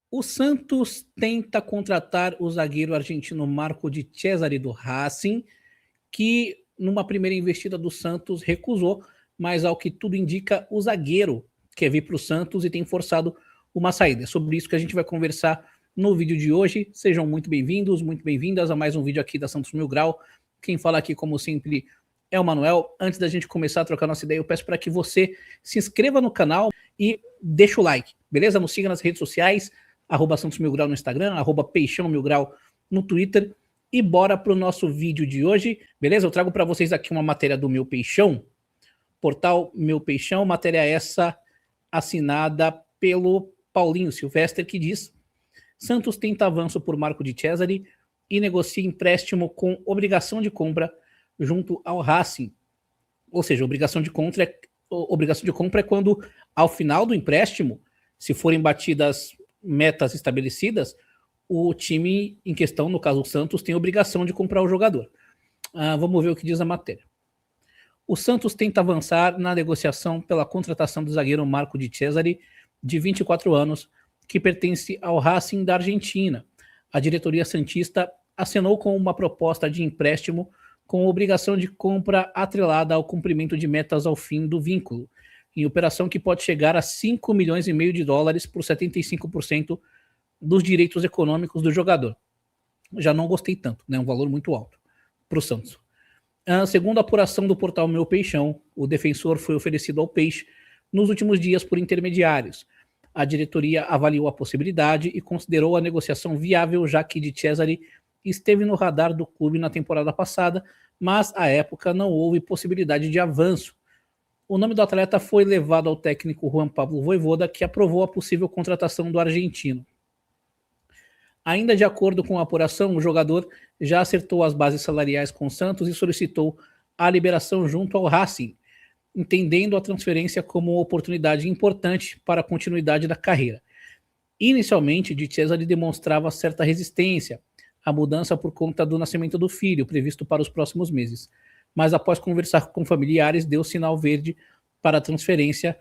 O Santos tenta contratar o zagueiro argentino Marco de Cesare do Racing, que numa primeira investida do Santos recusou, mas ao que tudo indica, o zagueiro quer vir para o Santos e tem forçado uma saída. É sobre isso que a gente vai conversar no vídeo de hoje. Sejam muito bem-vindos, muito bem-vindas a mais um vídeo aqui da Santos Mil Grau. Quem fala aqui, como sempre, é o Manuel. Antes da gente começar a trocar nossa ideia, eu peço para que você se inscreva no canal e deixe o like, beleza? Nos siga nas redes sociais, @Santos Mil Grau no Instagram, @Peixão Mil Grau no Twitter. E bora para o nosso vídeo de hoje, beleza? Eu trago para vocês aqui uma matéria do Meu Peixão, portal Meu Peixão, matéria essa assinada pelo Paulinho Silvestre, que diz: Santos tenta avanço por Marco de Cesare e negocia empréstimo com obrigação de compra junto ao Racing. Ou seja, obrigação de compra é quando, ao final do empréstimo, se forem batidas metas estabelecidas, o time em questão, no caso o Santos, tem a obrigação de comprar o jogador. Vamos ver o que diz a matéria. O Santos tenta avançar na negociação pela contratação do zagueiro Marco de Cesare, de 24 anos, que pertence ao Racing da Argentina. A diretoria santista acenou com uma proposta de empréstimo com obrigação de compra atrelada ao cumprimento de metas ao fim do vínculo, em operação que pode chegar a 5 milhões e meio de dólares por 75% dos direitos econômicos do jogador. Já não gostei tanto, né? Um valor muito alto para o Santos. Segundo a apuração do portal Meu Peixão, o defensor foi oferecido ao Peixe nos últimos dias por intermediários. A diretoria avaliou a possibilidade e considerou a negociação viável, já que de Cesare esteve no radar do clube na temporada passada, mas à época não houve possibilidade de avanço. O nome do atleta foi levado ao técnico Juan Pablo Vojvoda, que aprovou a possível contratação do argentino. Ainda de acordo com a apuração, o jogador já acertou as bases salariais com o Santos e solicitou a liberação junto ao Racing, entendendo a transferência como uma oportunidade importante para a continuidade da carreira. Inicialmente, de Cesare demonstrava certa resistência à mudança por conta do nascimento do filho, previsto para os próximos meses. Mas após conversar com familiares, deu sinal verde para a transferência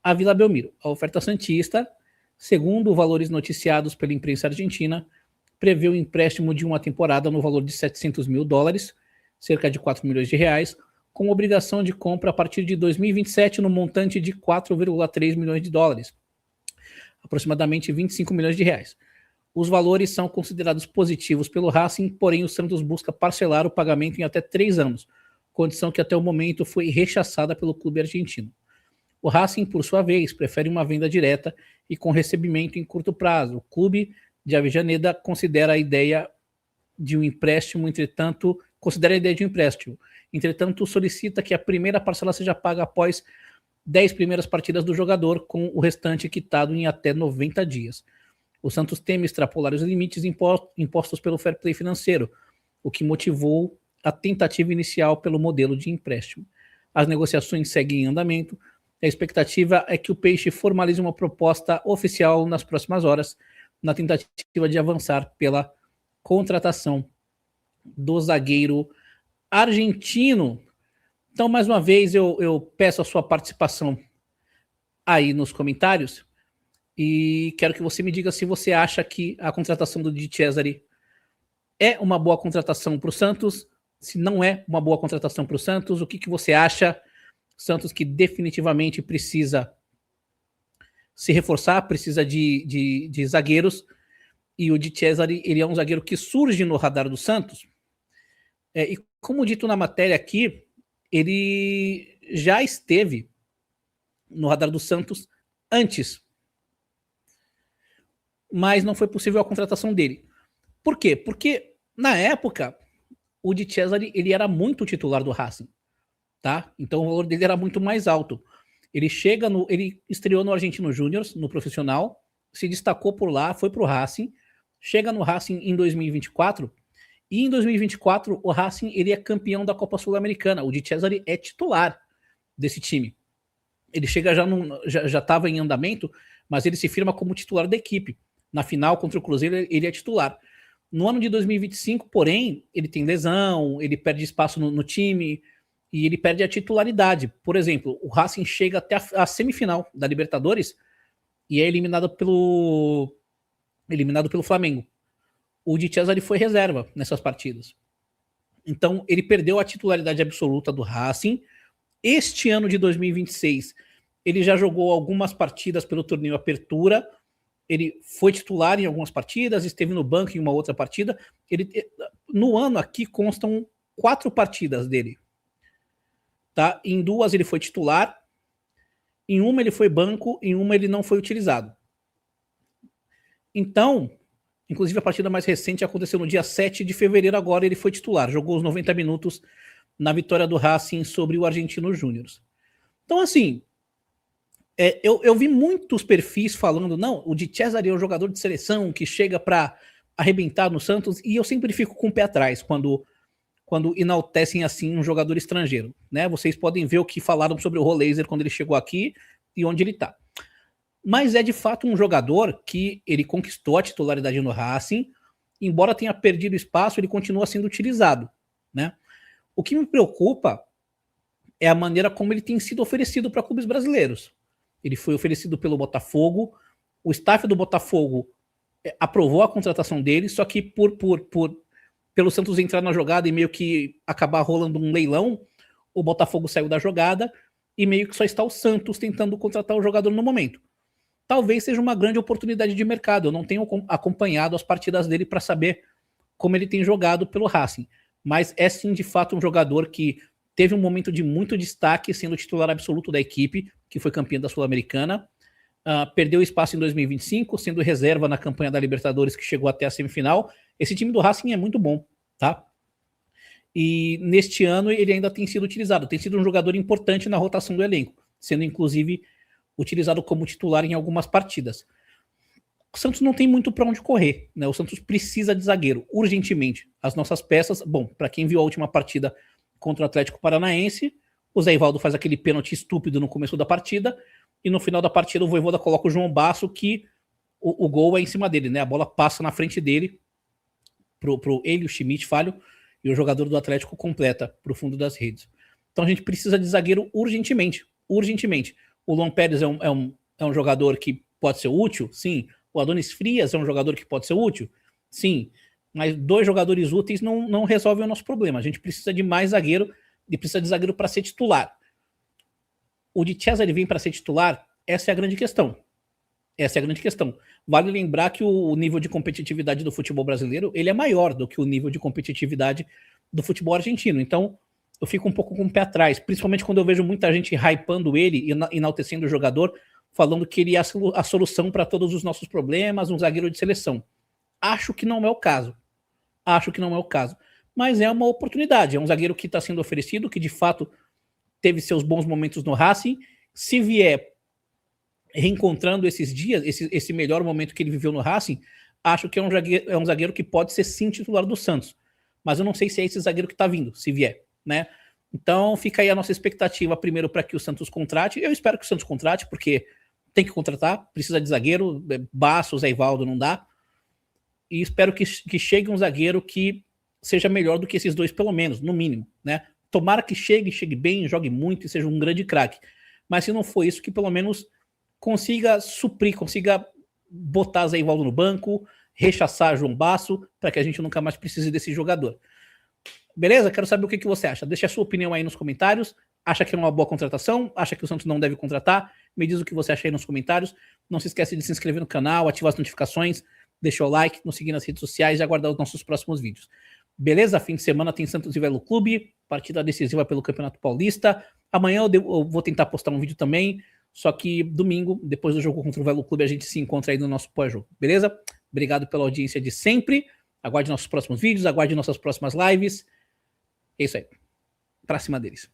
à Vila Belmiro. A oferta santista, segundo valores noticiados pela imprensa argentina, prevê o empréstimo de uma temporada no valor de 700 mil dólares, cerca de 4 milhões de reais, com obrigação de compra a partir de 2027 no montante de 4,3 milhões de dólares, aproximadamente 25 milhões de reais. Os valores são considerados positivos pelo Racing, porém o Santos busca parcelar o pagamento em até 3 anos, condição que até o momento foi rechaçada pelo clube argentino. O Racing, por sua vez, prefere uma venda direta e com recebimento em curto prazo. O clube de Avellaneda considera a ideia de um empréstimo, entretanto, solicita que a primeira parcela seja paga após 10 primeiras partidas do jogador, com o restante quitado em até 90 dias. O Santos teme extrapolar os limites impostos pelo fair play financeiro, o que motivou a tentativa inicial pelo modelo de empréstimo. As negociações seguem em andamento. A expectativa é que o Peixe formalize uma proposta oficial nas próximas horas, na tentativa de avançar pela contratação do zagueiro argentino. Então, mais uma vez, eu peço a sua participação aí nos comentários e quero que você me diga se você acha que a contratação do Di Cesare é uma boa contratação para o Santos, se não é uma boa contratação para o Santos, o que você acha? Santos que definitivamente precisa se reforçar, precisa de zagueiros, e o Di Cesare, ele é um zagueiro que surge no radar do Santos, e como dito na matéria aqui, ele já esteve no radar do Santos antes, mas não foi possível a contratação dele. Por quê? Porque na época o Di Cesare, ele era muito titular do Racing, tá? Então o valor dele era muito mais alto. Ele estreou no Argentino Júnior, no profissional, se destacou por lá, foi pro Racing, chega no Racing em 2024, e em 2024 o Racing, ele é campeão da Copa Sul-Americana. O Di Cesare é titular desse time. Ele chega já estava em andamento, mas ele se firma como titular da equipe. Na final contra o Cruzeiro, ele é titular. No ano de 2025, porém, ele tem lesão, ele perde espaço no time e ele perde a titularidade. Por exemplo, o Racing chega até a semifinal da Libertadores e é eliminado pelo eliminado pelo Flamengo. O Di Cesare foi reserva nessas partidas. Então, ele perdeu a titularidade absoluta do Racing. Este ano de 2026, ele já jogou algumas partidas pelo torneio Apertura. Ele foi titular em algumas partidas, esteve no banco em uma outra partida. No ano aqui constam 4 partidas dele. Tá? Em 2 ele foi titular, em uma ele foi banco, em uma ele não foi utilizado. Então, inclusive a partida mais recente aconteceu no dia 7 de fevereiro, agora ele foi titular, jogou os 90 minutos na vitória do Racing sobre o Argentino Júnior. Então, assim, eu vi muitos perfis falando, não, o Di Cesare é um jogador de seleção que chega para arrebentar no Santos, e eu sempre fico com o pé atrás quando enaltecem assim um jogador estrangeiro, né? Vocês podem ver o que falaram sobre o Roleiser quando ele chegou aqui e onde ele está. Mas é de fato um jogador que ele conquistou a titularidade no Racing, embora tenha perdido espaço, ele continua sendo utilizado, né? O que me preocupa é a maneira como ele tem sido oferecido para clubes brasileiros. Ele foi oferecido pelo Botafogo, o staff do Botafogo aprovou a contratação dele, só que pelo Santos entrar na jogada e meio que acabar rolando um leilão, o Botafogo saiu da jogada e meio que só está o Santos tentando contratar o jogador no momento. Talvez seja uma grande oportunidade de mercado. Eu não tenho acompanhado as partidas dele para saber como ele tem jogado pelo Racing, mas é sim de fato um jogador que teve um momento de muito destaque, sendo titular absoluto da equipe, que foi campeã da Sul-Americana, perdeu espaço em 2025, sendo reserva na campanha da Libertadores, que chegou até a semifinal. Esse time do Racing é muito bom, tá? E neste ano ele ainda tem sido utilizado, tem sido um jogador importante na rotação do elenco, sendo inclusive utilizado como titular em algumas partidas. O Santos não tem muito para onde correr, né? O Santos precisa de zagueiro, urgentemente. As nossas peças, bom, para quem viu a última partida contra o Atlético Paranaense, o Zé Ivaldo faz aquele pênalti estúpido no começo da partida, e no final da partida o Vojvoda coloca o João Basso, que o gol é em cima dele, né? A bola passa na frente dele, ele, o Schmidt, falho, e o jogador do Atlético completa para o fundo das redes. Então a gente precisa de zagueiro urgentemente, urgentemente. O Luan Pérez é um jogador que pode ser útil? Sim. O Adonis Frias é um jogador que pode ser útil? Sim. Mas 2 jogadores úteis não resolvem o nosso problema. A gente precisa de mais zagueiro e precisa de zagueiro para ser titular. O Di Cesare vem para ser titular? Essa é a grande questão. Essa é a grande questão. Vale lembrar que o nível de competitividade do futebol brasileiro ele é maior do que o nível de competitividade do futebol argentino. Então, eu fico um pouco com o pé atrás, principalmente quando eu vejo muita gente hypando ele e enaltecendo o jogador, falando que ele é a solução para todos os nossos problemas, um zagueiro de seleção. Acho que não é o caso. Acho que não é o caso. Mas é uma oportunidade. É um zagueiro que está sendo oferecido, que de fato teve seus bons momentos no Racing. Se vier reencontrando esses dias, esse melhor momento que ele viveu no Racing, acho que é um zagueiro que pode ser sim titular do Santos. Mas eu não sei se é esse zagueiro que está vindo, se vier, né? Então fica aí a nossa expectativa primeiro para que o Santos contrate. Eu espero que o Santos contrate, porque tem que contratar, precisa de zagueiro, Basso, Zé Ivaldo não dá. E espero que chegue um zagueiro que seja melhor do que esses 2, pelo menos, no mínimo, né? Tomara que chegue bem, jogue muito e seja um grande craque. Mas se não for isso, que pelo menos consiga suprir, consiga botar Zé Ivaldo no banco, rechaçar João Basso, para que a gente nunca mais precise desse jogador. Beleza? Quero saber o que você acha. Deixa a sua opinião aí nos comentários. Acha que é uma boa contratação? Acha que o Santos não deve contratar? Me diz o que você acha aí nos comentários. Não se esquece de se inscrever no canal, ativar as notificações, deixar o like, nos seguir nas redes sociais e aguardar os nossos próximos vídeos. Beleza? Fim de semana tem Santos e Velo Clube, partida decisiva pelo Campeonato Paulista. Amanhã eu vou tentar postar um vídeo também, só que domingo, depois do jogo contra o Velo Clube, a gente se encontra aí no nosso pós-jogo. Beleza? Obrigado pela audiência de sempre. Aguarde nossos próximos vídeos, aguarde nossas próximas lives. É isso aí. Pra cima deles.